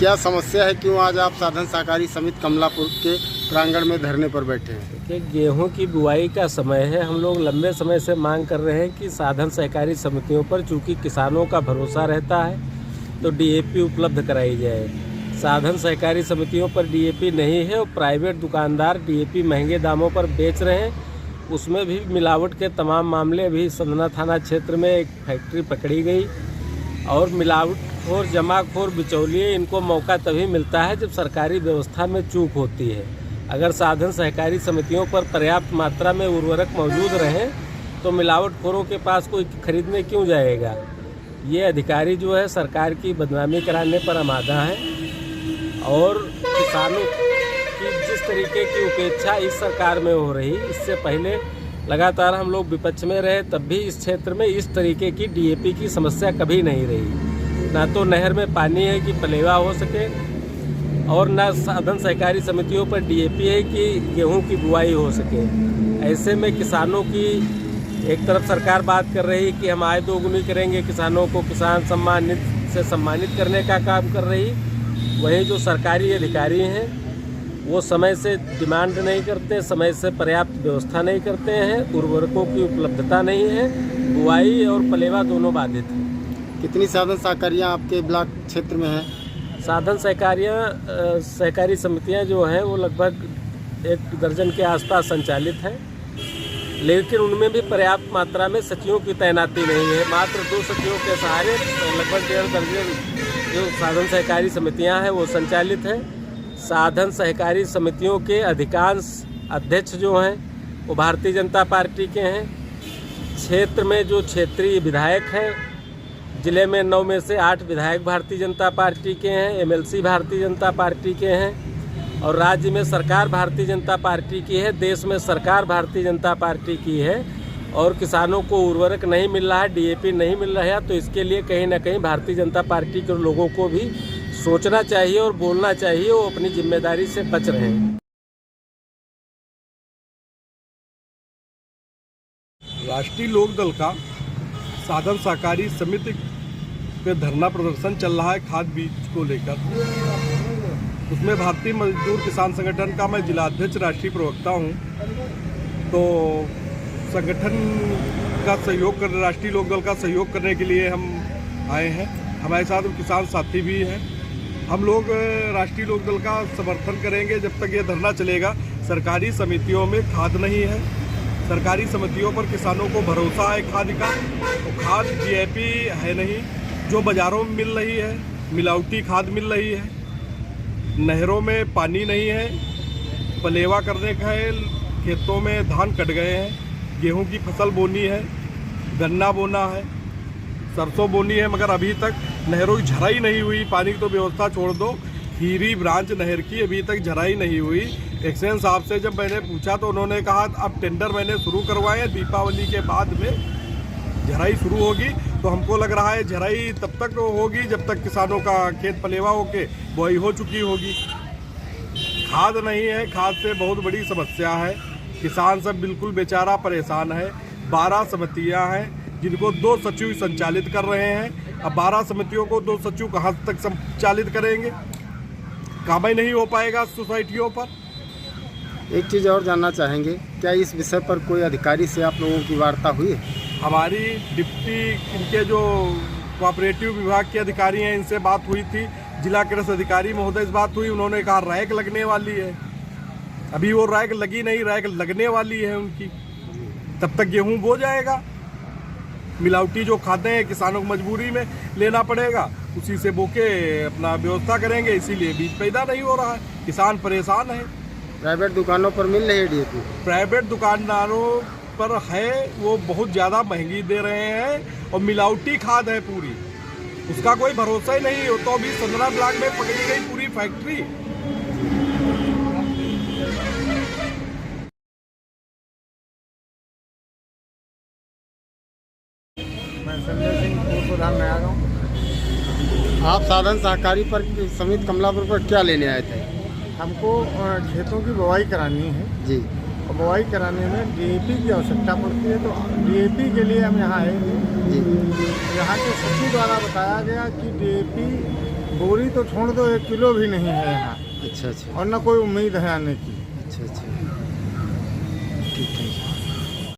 क्या समस्या है, क्यों आज आप साधन सहकारी समिति कमलापुर के प्रांगण में धरने पर बैठे हैं? कि गेहूं की बुआई का समय है। हम लोग लंबे समय से मांग कर रहे हैं कि साधन सहकारी समितियों पर, चूंकि किसानों का भरोसा रहता है, तो डीएपी उपलब्ध कराई जाए। साधन सहकारी समितियों पर डीएपी नहीं है और प्राइवेट दुकानदार डीएपी महंगे दामों पर बेच रहे हैं। उसमें भी मिलावट के तमाम मामले, अभी संधना थाना क्षेत्र में एक फैक्ट्री पकड़ी गई। और मिलावटखोर, जमाखोर, बिचौलिए, इनको मौका तभी मिलता है जब सरकारी व्यवस्था में चूक होती है। अगर साधन सहकारी समितियों पर पर्याप्त मात्रा में उर्वरक मौजूद रहें तो मिलावटखोरों के पास कोई खरीदने क्यों जाएगा। ये अधिकारी जो है सरकार की बदनामी कराने पर आमादा है और किसानों की जिस तरीके की उपेक्षा इस सरकार में हो रही, इससे पहले लगातार हम लोग विपक्ष में रहे तब भी इस क्षेत्र में इस तरीके की डीएपी की समस्या कभी नहीं रही। ना तो नहर में पानी है कि पलेवा हो सके और ना साधन सहकारी समितियों पर डीएपी है कि गेहूं की बुआई हो सके। ऐसे में किसानों की एक तरफ सरकार बात कर रही कि हम आय दोगुनी करेंगे, किसानों को किसान सम्मान निधि से सम्मानित करने का काम कर रही, वहीं जो सरकारी अधिकारी हैं वो समय से डिमांड नहीं करते, समय से पर्याप्त व्यवस्था नहीं करते हैं, उर्वरकों की उपलब्धता नहीं है, बुआई और पलेवा दोनों बाधित हैं। कितनी साधन सहकारियाँ आपके ब्लॉक क्षेत्र में हैं? साधन सहकारी समितियां जो हैं वो लगभग 1 दर्जन के आसपास संचालित हैं, लेकिन उनमें भी पर्याप्त मात्रा में सचिवों की तैनाती नहीं है। मात्र 2 सचिवों के सहारे लगभग 1.5 दर्जन जो साधन सहकारी समितियां हैं वो संचालित हैं। साधन सहकारी समितियों के अधिकांश अध्यक्ष जो हैं वो भारतीय जनता पार्टी के हैं। क्षेत्र में जो क्षेत्रीय विधायक हैं, जिले में 9 में से 8 विधायक भारतीय जनता पार्टी के हैं, एमएलसी भारतीय जनता पार्टी के हैं और राज्य में सरकार भारतीय जनता पार्टी की है, देश में सरकार भारतीय जनता पार्टी की है और किसानों को उर्वरक नहीं मिल रहा है, डीएपी नहीं मिल रहा है। तो इसके लिए कहीं ना कहीं भारतीय जनता पार्टी के लोगों को भी सोचना चाहिए और बोलना चाहिए, वो अपनी जिम्मेदारी से बच रहे हैं। राष्ट्रीय लोकदल का साधन सहकारी समिति पे धरना प्रदर्शन चल रहा है खाद बीज को लेकर। उसमें भारतीय मजदूर किसान संगठन का मैं जिला अध्यक्ष, राष्ट्रीय प्रवक्ता हूँ। तो संगठन का सहयोग कर, राष्ट्रीय लोकदल का सहयोग करने के लिए हम आए हैं। हमारे साथ किसान साथी भी हैं। हम लोग राष्ट्रीय लोकदल का समर्थन करेंगे जब तक ये धरना चलेगा। सरकारी समितियों में खाद नहीं है, सरकारी समितियों पर किसानों को भरोसा है खाद का, तो खाद डीएपी है नहीं, जो बाज़ारों में मिल रही है मिलावटी खाद मिल रही है। नहरों में पानी नहीं है, पलेवा करने का है, खेतों में धान कट गए हैं, गेहूं की फसल बोनी है, गन्ना बोना है, सरसों बोनी है, मगर अभी तक नहरों की झराई नहीं हुई। पानी की तो व्यवस्था छोड़ दो, खीरी ब्रांच नहर की अभी तक झराई नहीं हुई। एक्सचेंज साहब से जब मैंने पूछा तो उन्होंने कहा अब टेंडर मैंने शुरू करवाए हैं, दीपावली के बाद में झराई शुरू होगी। तो हमको लग रहा है झराई तब तक होगी जब तक किसानों का खेत पलेवा होके बुआई हो चुकी होगी। खाद नहीं है, खाद से बहुत बड़ी समस्या है। किसान सब बिल्कुल बेचारा परेशान है। 12 समितियाँ हैं जिनको 2 सचिव संचालित कर रहे हैं। अब 12 समितियों को 2 सचिव कहाँ तक संचालित करेंगे, काम ही नहीं हो पाएगा सोसाइटियों पर। एक चीज़ और जानना चाहेंगे, क्या इस विषय पर कोई अधिकारी से आप लोगों की वार्ता हुई है? हमारी डिप्टी, इनके जो कोऑपरेटिव विभाग के अधिकारी हैं, इनसे बात हुई थी। जिला कृषि अधिकारी महोदय से बात हुई, उन्होंने कहा रैक लगने वाली है। अभी वो रैक लगी नहीं, रैक लगने वाली है उनकी, तब तक गेहूं बो जाएगा। मिलावटी जो खाते हैं किसानों को मजबूरी में लेना पड़ेगा, उसी से बोके अपना व्यवस्था करेंगे, इसीलिए बीज पैदा नहीं हो रहा है, किसान परेशान है। प्राइवेट दुकानों पर मिल रही है डीएपी? प्राइवेट दुकानदारों पर है, वो बहुत ज़्यादा महंगी दे रहे हैं और मिलावटी खाद है पूरी, उसका कोई भरोसा ही नहीं हो। तो अभी 15 ब्लॉक में पकड़ी गई पूरी फैक्ट्री। मैं संजय सिंह, पूर्व प्रधान नया गाँव। आप साधन सहकारी पर समिति कमलापुर पर क्या लेने आए थे? हमको खेतों की बुवाई करानी है जी, और बुवाई कराने में डीएपी की आवश्यकता पड़ती है। तो डीएपी के लिए हम यहाँ आए थे। जी, यहाँ के सचिव द्वारा बताया गया कि डीएपी बोरी तो छोड़ दो, 1 किलो भी नहीं है यहाँ, अच्छा अच्छा और न कोई उम्मीद है आने की। अच्छा अच्छा।